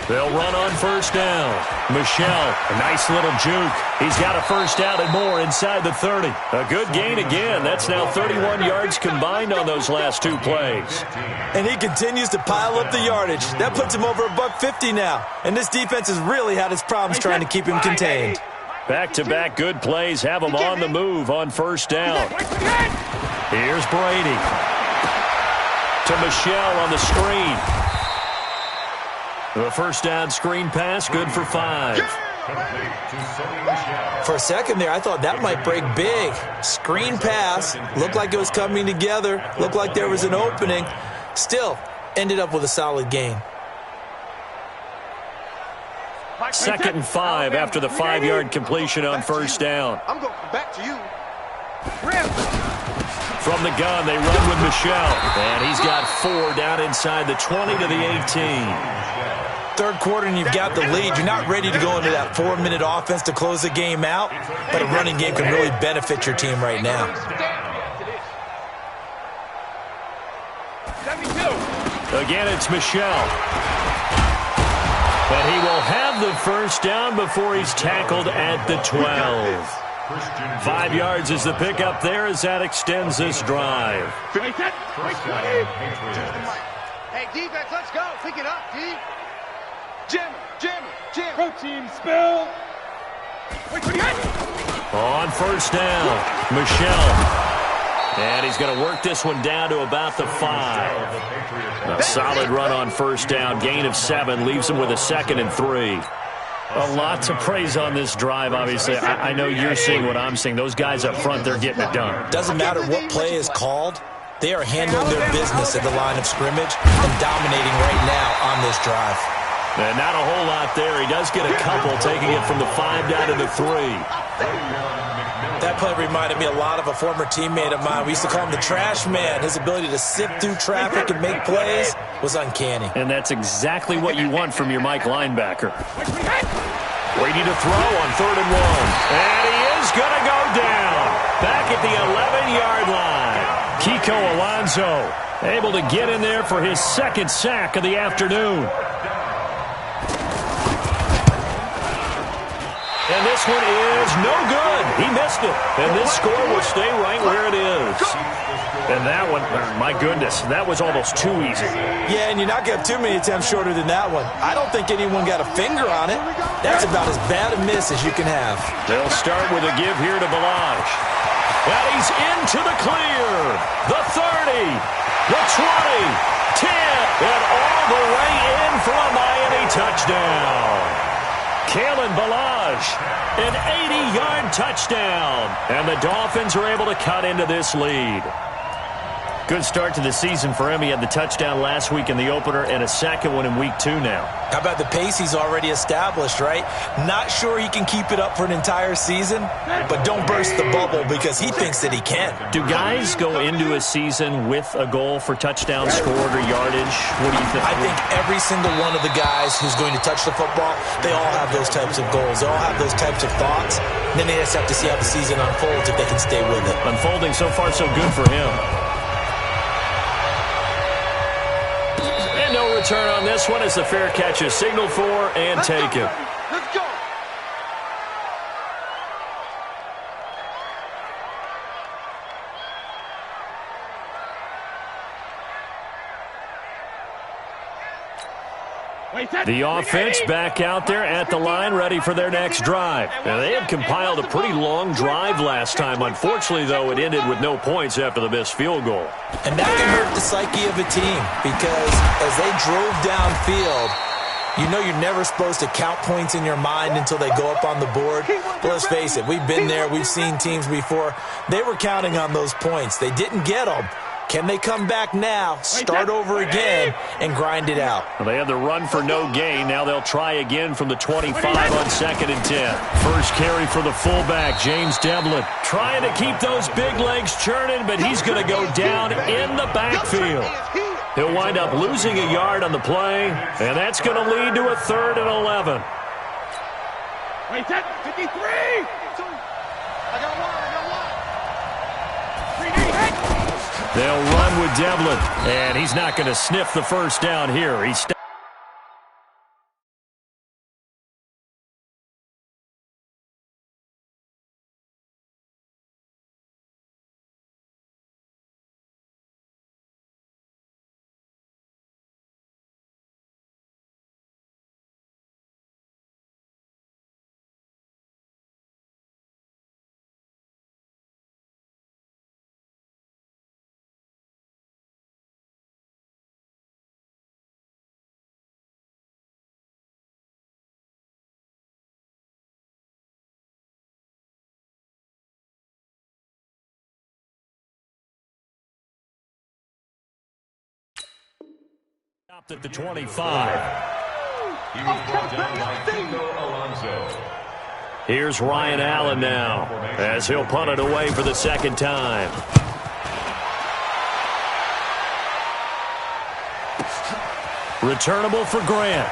They'll run on first down. Michelle, a nice little juke. He's got a first down and more inside the 30. A good gain again. That's now 31 yards combined on those last 2 plays. And he continues to pile up the yardage. That puts him over $150 now. And this defense has really had its problems trying to keep him contained. Back-to-back good plays have him on the move on first down. Here's Brady. To Michelle on the screen. The first down screen pass, good for 5. For a second there, I thought that might break big. Screen pass, looked like it was coming together, looked like there was an opening. Still, ended up with a solid gain. 2nd and 5 after the 5-yard completion on first down. I'm going back to you. From the gun, they run with Michelle. And he's got 4 down inside the 20 to the 18. Third quarter and you've got the lead. You're not ready to go into that 4-minute offense to close the game out, but a running game can really benefit your team right now. Again, it's Michelle. But he will have the first down before he's tackled at the 12. 5 yards is the pickup there as that extends this drive. Hey, defense, let's go. Pick it up, D. Jim. Protein spill. On first down, Michelle. And he's going to work this one down to about the 5. A solid run on first down. Gain of 7 leaves him with a 2nd and 3. A lot to praise on this drive, obviously. I know you're seeing what I'm seeing. Those guys up front, they're getting it done. Doesn't matter what play is called. They are handling their business at the line of scrimmage and dominating right now on this drive. And not a whole lot there. He does get a couple, taking it from the 5 down to the 3. That play reminded me a lot of a former teammate of mine. We used to call him the trash man. His ability to sift through traffic and make plays was uncanny. And that's exactly what you want from your Mike linebacker. Brady to throw on 3rd and 1. And he is going to go down. Back at the 11-yard line. Kiko Alonso able to get in there for his 2nd sack of the afternoon. And this one is no good. He missed it. And this score will stay right where it is. And that one, my goodness, that was almost too easy. Yeah, and you're not going to have too many attempts shorter than that one. I don't think anyone got a finger on it. That's about as bad a miss as you can have. They'll start with a give here to Balaj. And he's into the clear. The 30, the 20, 10, and all the way in for a Miami touchdown. Kalen Ballage, an 80-yard touchdown. And the Dolphins are able to cut into this lead. Good start to the season for him. He had the touchdown last week in the opener and a second one in week 2 now. How about the pace he's already established, right? Not sure he can keep it up for an entire season, but don't burst the bubble because he thinks that he can. Do guys go into a season with a goal for touchdown scored or yardage? What do you think? I think every single one of the guys who's going to touch the football, they all have those types of goals. They all have those types of thoughts. And then they just have to see how the season unfolds if they can stay with it. Unfolding so far so good for him. No return on this one as the fair catch is signaled for and taken. Let's go. The offense back out there at the line, ready for their next drive. Now, they had compiled a pretty long drive last time. Unfortunately, though, it ended with no points after the missed field goal. And that can hurt the psyche of a team because as they drove downfield, you know you're never supposed to count points in your mind until they go up on the board. But let's face it, we've been there. We've seen teams before. They were counting on those points. They didn't get them. Can they come back now, start over again, and grind it out? Well, they had the run for no gain. Now they'll try again from the 25 on 2nd and 10. First carry for the fullback, James Devlin. Trying to keep those big legs churning, but he's going to go down in the backfield. He'll wind up losing a yard on the play, and that's going to lead to a 3rd and 11. Wait, that 53! I got one. They'll run with Devlin, and he's not going to sniff the first down here. He's stopped at the 25. He was brought down by Kiko Alonso. Here's Ryan Allen now as he'll punt it away for the second time. Returnable for Grant.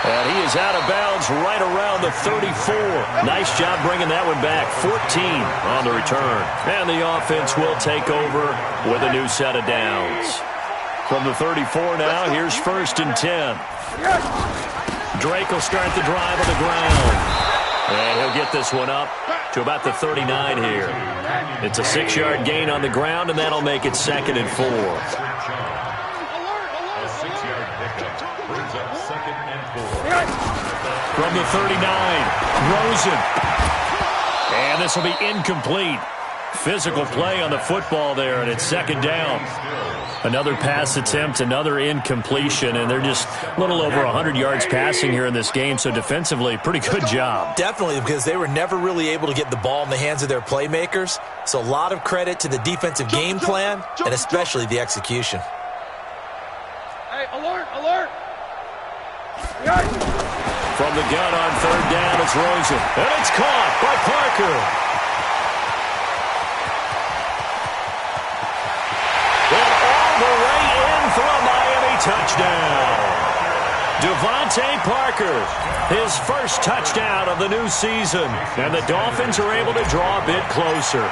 And he is out of bounds right around the 34. Nice job bringing that one back. 14 on the return. And the offense will take over with a new set of downs. From the 34 now, here's 1st and 10. Drake will start the drive on the ground. And he'll get this one up to about the 39 here. It's a 6-yard gain on the ground, and that'll make it 2nd and 4. A 6-yard pickup brings up 2nd and 4. From the 39, Rosen. And this will be incomplete. Physical play on the football there, and it's 2nd down. Another pass attempt, another incompletion, and they're just a little over 100 yards passing here in this game, so defensively, pretty good job. Definitely, because they were never really able to get the ball in the hands of their playmakers, so a lot of credit to the defensive game plan and especially the execution. Hey, alert, alert! From the gun on 3rd down, it's Rosen, and it's caught by Parker. The way in for a Miami touchdown. Devontae Parker, his first touchdown of the new season. And the Dolphins are able to draw a bit closer.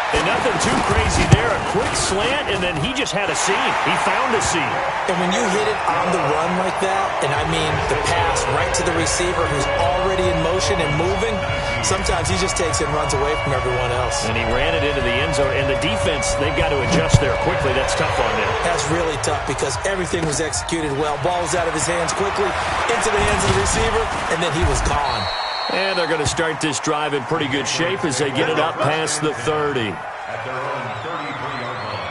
And nothing too crazy there. A quick slant, and then he just had a seam. He found a seam. And when you hit it on the run like that, and I mean the pass right to the receiver who's already in motion and moving, sometimes he just takes it and runs away from everyone else. And he ran it into the end zone. And the defense, they've got to adjust there quickly. That's tough on them. That's really tough because everything was executed well. Ball was out of his hands quickly, into the hands of the receiver, and then he was gone. And they're going to start this drive in pretty good shape as they get it up past the 30. At their own 33-yard line.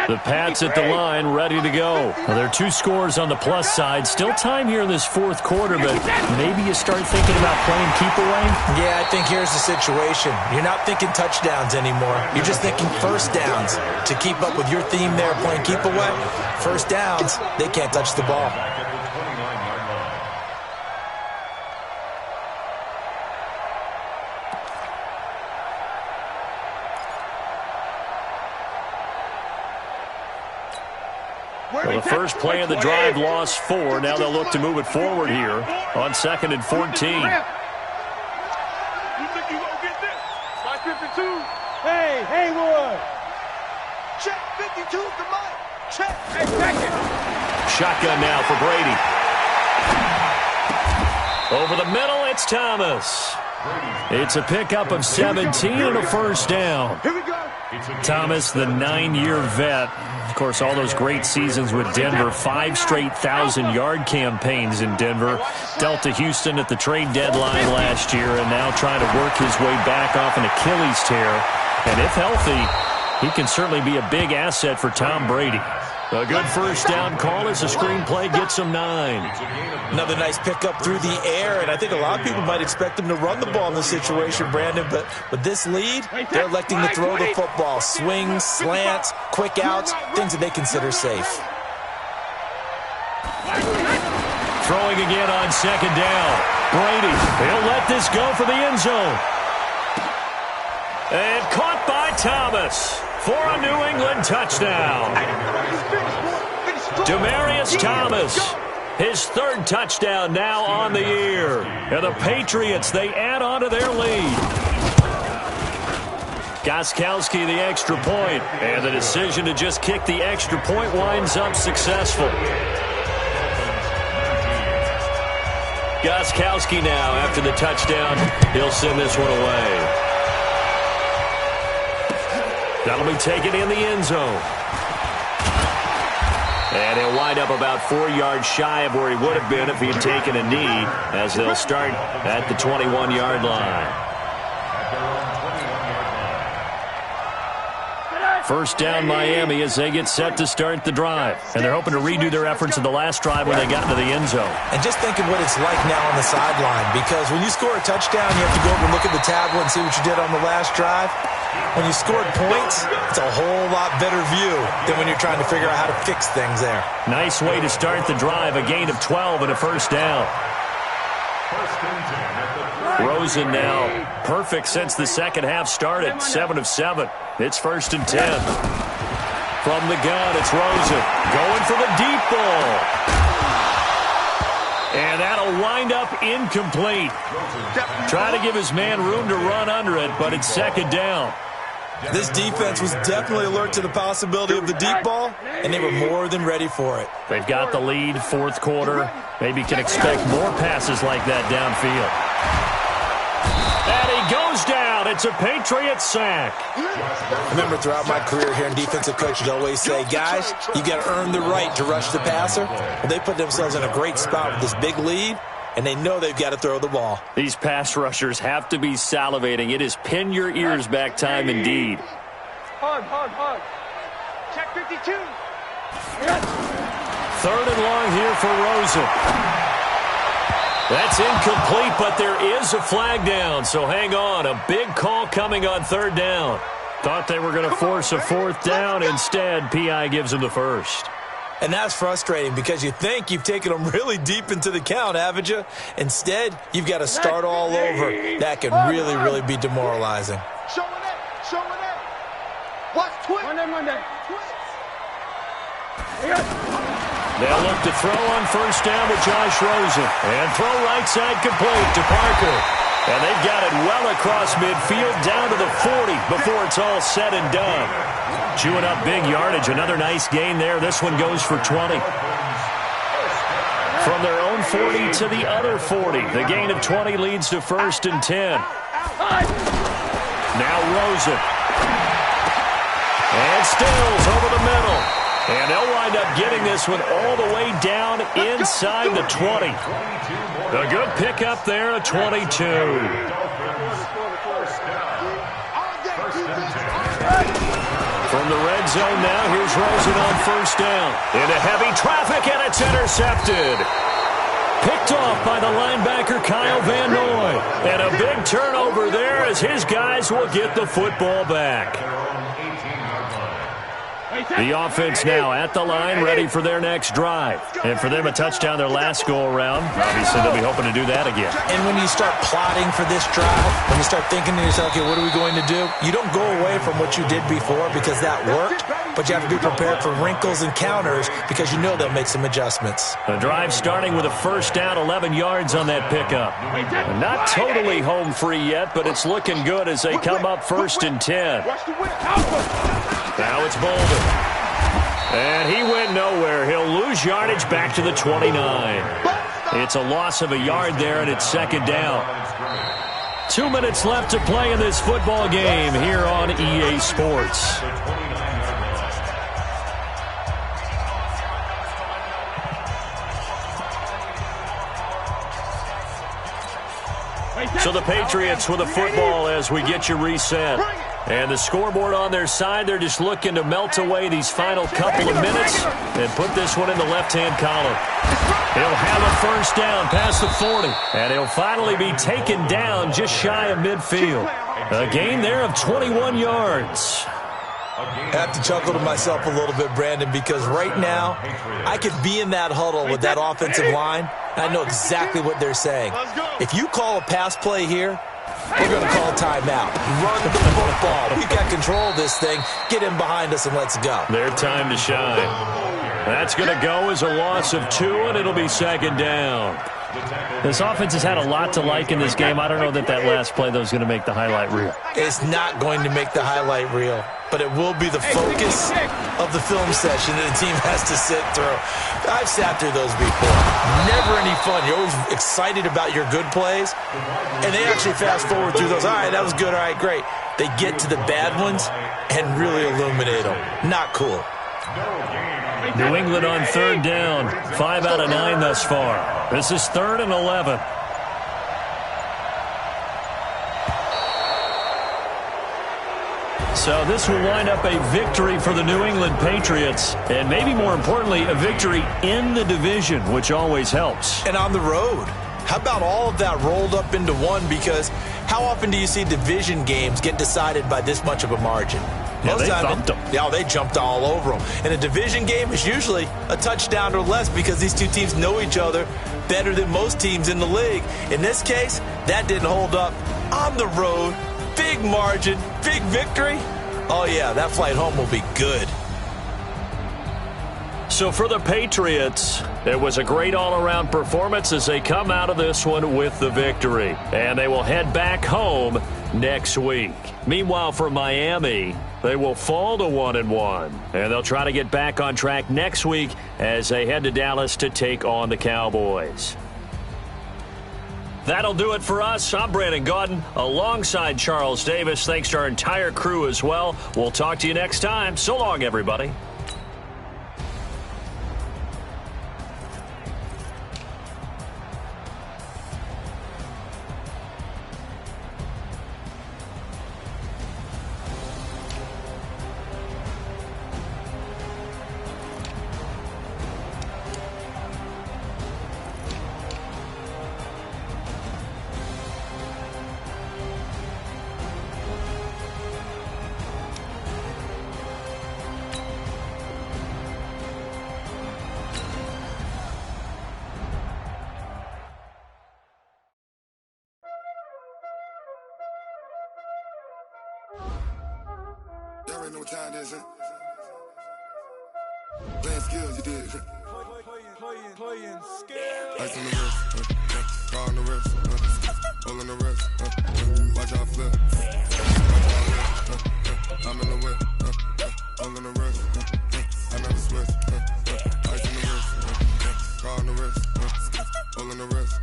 The Pats at the line, ready to go. Well, there are 2 scores on the plus side. Still time here in this fourth quarter, but maybe you start thinking about playing keep away? Yeah, I think here's the situation. You're not thinking touchdowns anymore. You're just thinking first downs. To keep up with your theme there, playing keep away, first downs, they can't touch the ball. Well, the first play of the drive lost 4. Now they'll look to move it forward here on 2nd and 14. You think you gonna get this? My 52. Hey, Haywood. Check 52 to Mike. Check. Hey, second. Shotgun now for Brady. Over the middle, it's Thomas. It's a pickup of 17 and a first down. Here we go. Thomas, the 9-year vet. Of course, all those great seasons with Denver. 5 straight 1,000-yard campaigns in Denver. Dealt to Houston at the trade deadline last year and now trying to work his way back off an Achilles tear. And if healthy, he can certainly be a big asset for Tom Brady. A good first down call as the screenplay gets him 9. Another nice pickup through the air, and I think a lot of people might expect them to run the ball in this situation, Brandon, but with this lead, they're electing to throw the football. Swings, slants, quick outs, things that they consider safe. Throwing again on 2nd down. Brady, he'll let this go for the end zone. And caught by Thomas for a New England touchdown. Demaryius Thomas, his 3rd touchdown now on the year. And the Patriots, they add on to their lead. Gostkowski the extra point, and the decision to just kick the extra point winds up successful. Gostkowski now, after the touchdown, he'll send this one away. That'll be taken in the end zone. And he'll wind up about 4 yards shy of where he would have been if he had taken a knee, as they'll start at the 21-yard line. First down Miami as they get set to start the drive. And they're hoping to redo their efforts in the last drive when they got into the end zone. And just think of what it's like now on the sideline, because when you score a touchdown, you have to go over and look at the tablet and see what you did on the last drive. When you scored points, it's a whole lot better view than when you're trying to figure out how to fix things there. Nice way to start the drive, a gain of 12 and a first down. Rosen now perfect since the second half started, 7 of 7. It's 1st and 10. From the gun, it's Rosen going for the deep ball. And that'll wind up incomplete. Trying to give his man room to run under it, but it's 2nd down. This defense was definitely alert to the possibility of the deep ball, and they were more than ready for it. They've got the lead, 4th quarter. Maybe can expect more passes like that downfield. And he goes down. It's a Patriot sack. I remember throughout my career hearing defensive coaches always say, guys, you got to earn the right to rush the passer. Well, they put themselves in a great spot with this big lead, and they know they've got to throw the ball. These pass rushers have to be salivating. It is pin your ears back time indeed. Hard. Check 52. 3rd and long here for Rosen. That's incomplete, but there is a flag down, so hang on. A big call coming on 3rd down. Thought they were going to force a 4th down. Instead, P.I. gives them the first. And that's frustrating because you think you've taken them really deep into the count, haven't you? Instead, you've got to start all over. That can really, really be demoralizing. Showing it. Watch twist. Monday. They'll look to throw on 1st down with Josh Rosen. And throw right side complete to Parker. And they've got it well across midfield down to the 40 before it's all said and done. Chewing up big yardage. Another nice gain there. This one goes for 20. From their own 40 to the other 40. The gain of 20 leads to 1st and 10. Now Rosen. And Stills over the middle. And they'll wind up getting this one all the way down inside the 20. A good pickup there at 22. From the red zone now, here's Rosen on first down. Into heavy traffic, and it's intercepted. Picked off by the linebacker Kyle Van Noy. And a big turnover there as his guys will get the football back. The offense now at the line, ready for their next drive. And for them, a touchdown their last go-around. Obviously, they'll be hoping to do that again. And when you start plotting for this drive, when you start thinking to yourself, okay, what are we going to do? You don't go away from what you did before because that worked, but you have to be prepared for wrinkles and counters because you know they'll make some adjustments. The drive starting with a first down, 11 yards on that pickup. Not totally home free yet, but it's looking good as they come up first and 10. Now it's Bolden. And he went nowhere. He'll lose yardage back to the 29. It's a loss of a yard there, and it's second down. 2 minutes left to play in this football game here on EA Sports. So the Patriots with the football as we get you reset. And the scoreboard on their side, they're just looking to melt away these final couple of minutes and put this one in the left-hand column. He'll have a first down past the 40, and he'll finally be taken down just shy of midfield. A gain there of 21 yards. I have to chuckle to myself a little bit, Brandon, because right now I could be in that huddle with that offensive line, and I know exactly what they're saying. If you call a pass play here, we're going to call a timeout. Run the football. We've got control of this thing. Get in behind us and let's go. Their time to shine. That's going to go as a loss of 2, and it'll be second down. This offense has had a lot to like in this game. I don't know that last play, though, is going to make the highlight reel. It's not going to make the highlight reel, but it will be the focus of the film session that the team has to sit through. I've sat through those before. Never any fun. You're always excited about your good plays, and they actually fast forward through those. All right, that was good. All right, great. They get to the bad ones and really illuminate them. Not cool. New England on third down. 5 out of 9 thus far. This is 3rd and 11. So this will wind up a victory for the New England Patriots, and maybe more importantly, a victory in the division, which always helps. And on the road. How about all of that rolled up into one? Because how often do you see division games get decided by this much of a margin? Yeah, they thumped them. Yeah, they jumped all over them. And a division game is usually a touchdown or less because these two teams know each other better than most teams in the league. In this case, that didn't hold up. On the road, big margin, big victory. Oh, yeah, that flight home will be good. So for the Patriots, it was a great all-around performance as they come out of this one with the victory. And they will head back home next week. Meanwhile, for Miami, they will fall to 1-1. And they'll try to get back on track next week as they head to Dallas to take on the Cowboys. That'll do it for us. I'm Brandon Gaudin alongside Charles Davis. Thanks to our entire crew as well. We'll talk to you next time. So long, everybody. Y'all already know what time it is, huh? Playing skills, you did. Playing skills. Ice on the wrist, car on the wrist, all on the wrist, watch out flip. I'm in the whip, all on the wrist, I never switch. Ice on the wrist, car on the wrist, all on the wrist,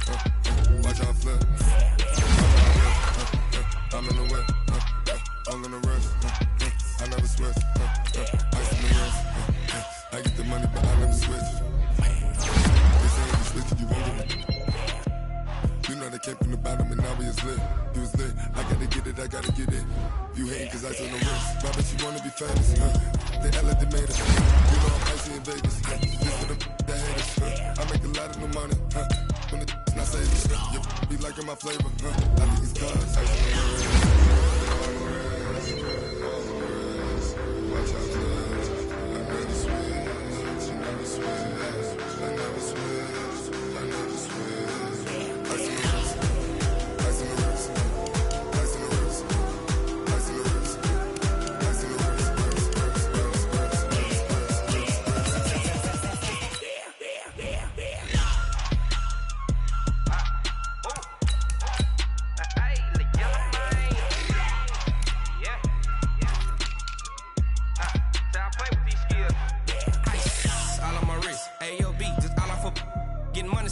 watch out flip. I'm in the whip, I gotta get it. You hating cause I took no risks. But I bet you wanna be famous, They act like they made us. You know I'm icy in Vegas, This for them that hate us, I make a lot of new money, When the not say this, you be liking my flavor, I think it's cause ice on the wrist. Watch out, cuz I never switch, I never switch, I never switch, I never switch. Ice on the wrist, ice on the wrist, ice on the wrist, ice on the wrist, ice on the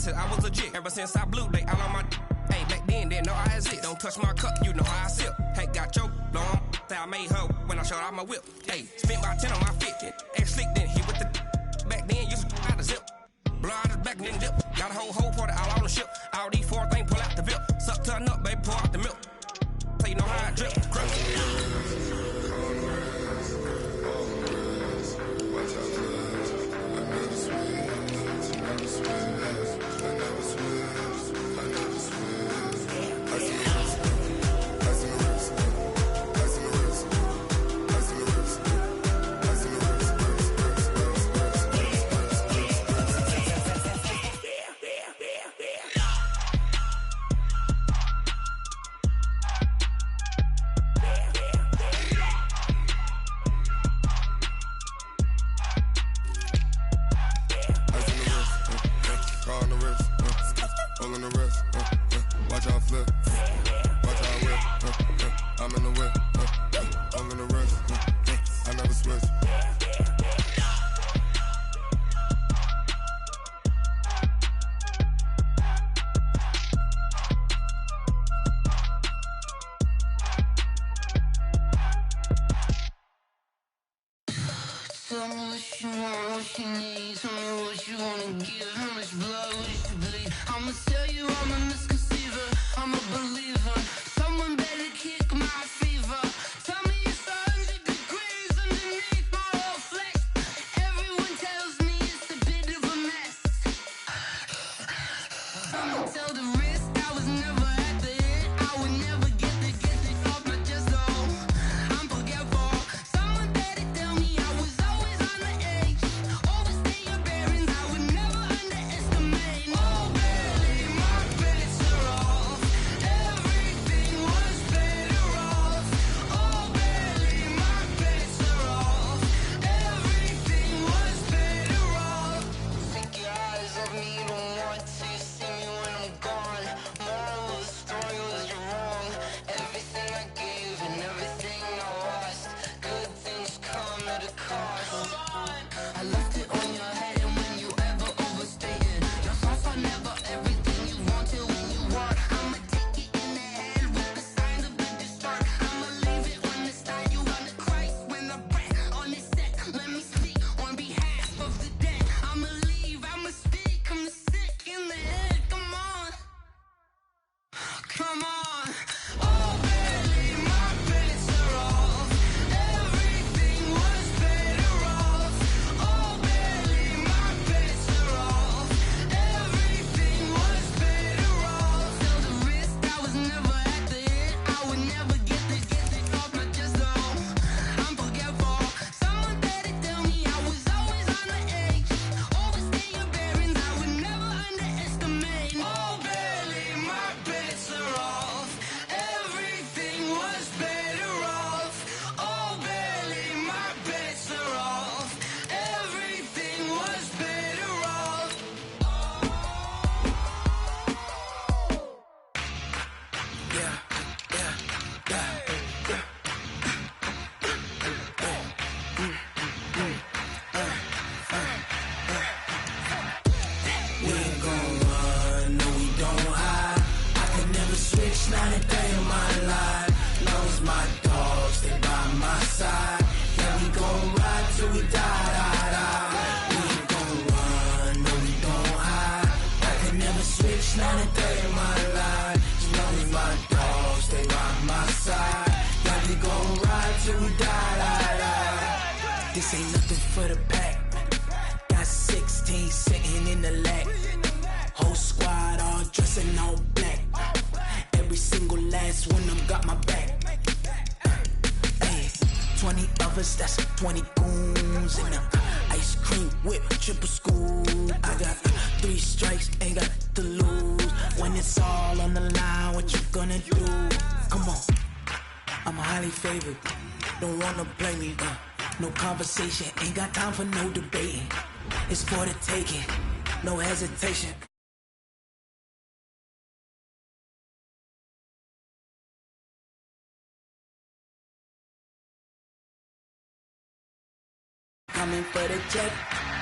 I was legit. Ever since I blew, they all on my hey, back then, didn't know I exist. Don't touch my cup, you know how I sip. Hey, got your long, say I made her when I showed out my whip. Hey, spent about 10 on my fit. Ex slick, then hit with the back then, used to out the zip. Blow out his back and then dip. Got a whole party all on the ship. All these four things, pull out the VIP. Suck to a nut, baby, pour out the milk. So you know how I drip. Tell me what you want, what you need. Tell me what you wanna give. How much blood would you bleed? I'ma tell you I'm a misconceiver. I'm a believer. Someone better kick my fever. Tell me it's 100 degrees underneath my whole flesh. Everyone tells me it's a bit of a mess. I'ma tell the risk I was never at the end. I would never get it off my chest. Oh, I'm forgetful. Someone better tell me I was always on the edge. Overstay your bearings. I would never underestimate. till we die. This ain't nothing for the pack. Got 16 sitting in the lap. Whole squad all dressing all black. Every single last one of them got my back. 20 of us, that's 20 goons in the ice cream whip, triple scoop. I got 3 strikes, ain't got to lose. When it's all on the line, what you gonna do? Come on, I'm highly favored. Don't wanna blame me. No conversation, ain't got time for no debating. It's for the taking, no hesitation. Coming for the check.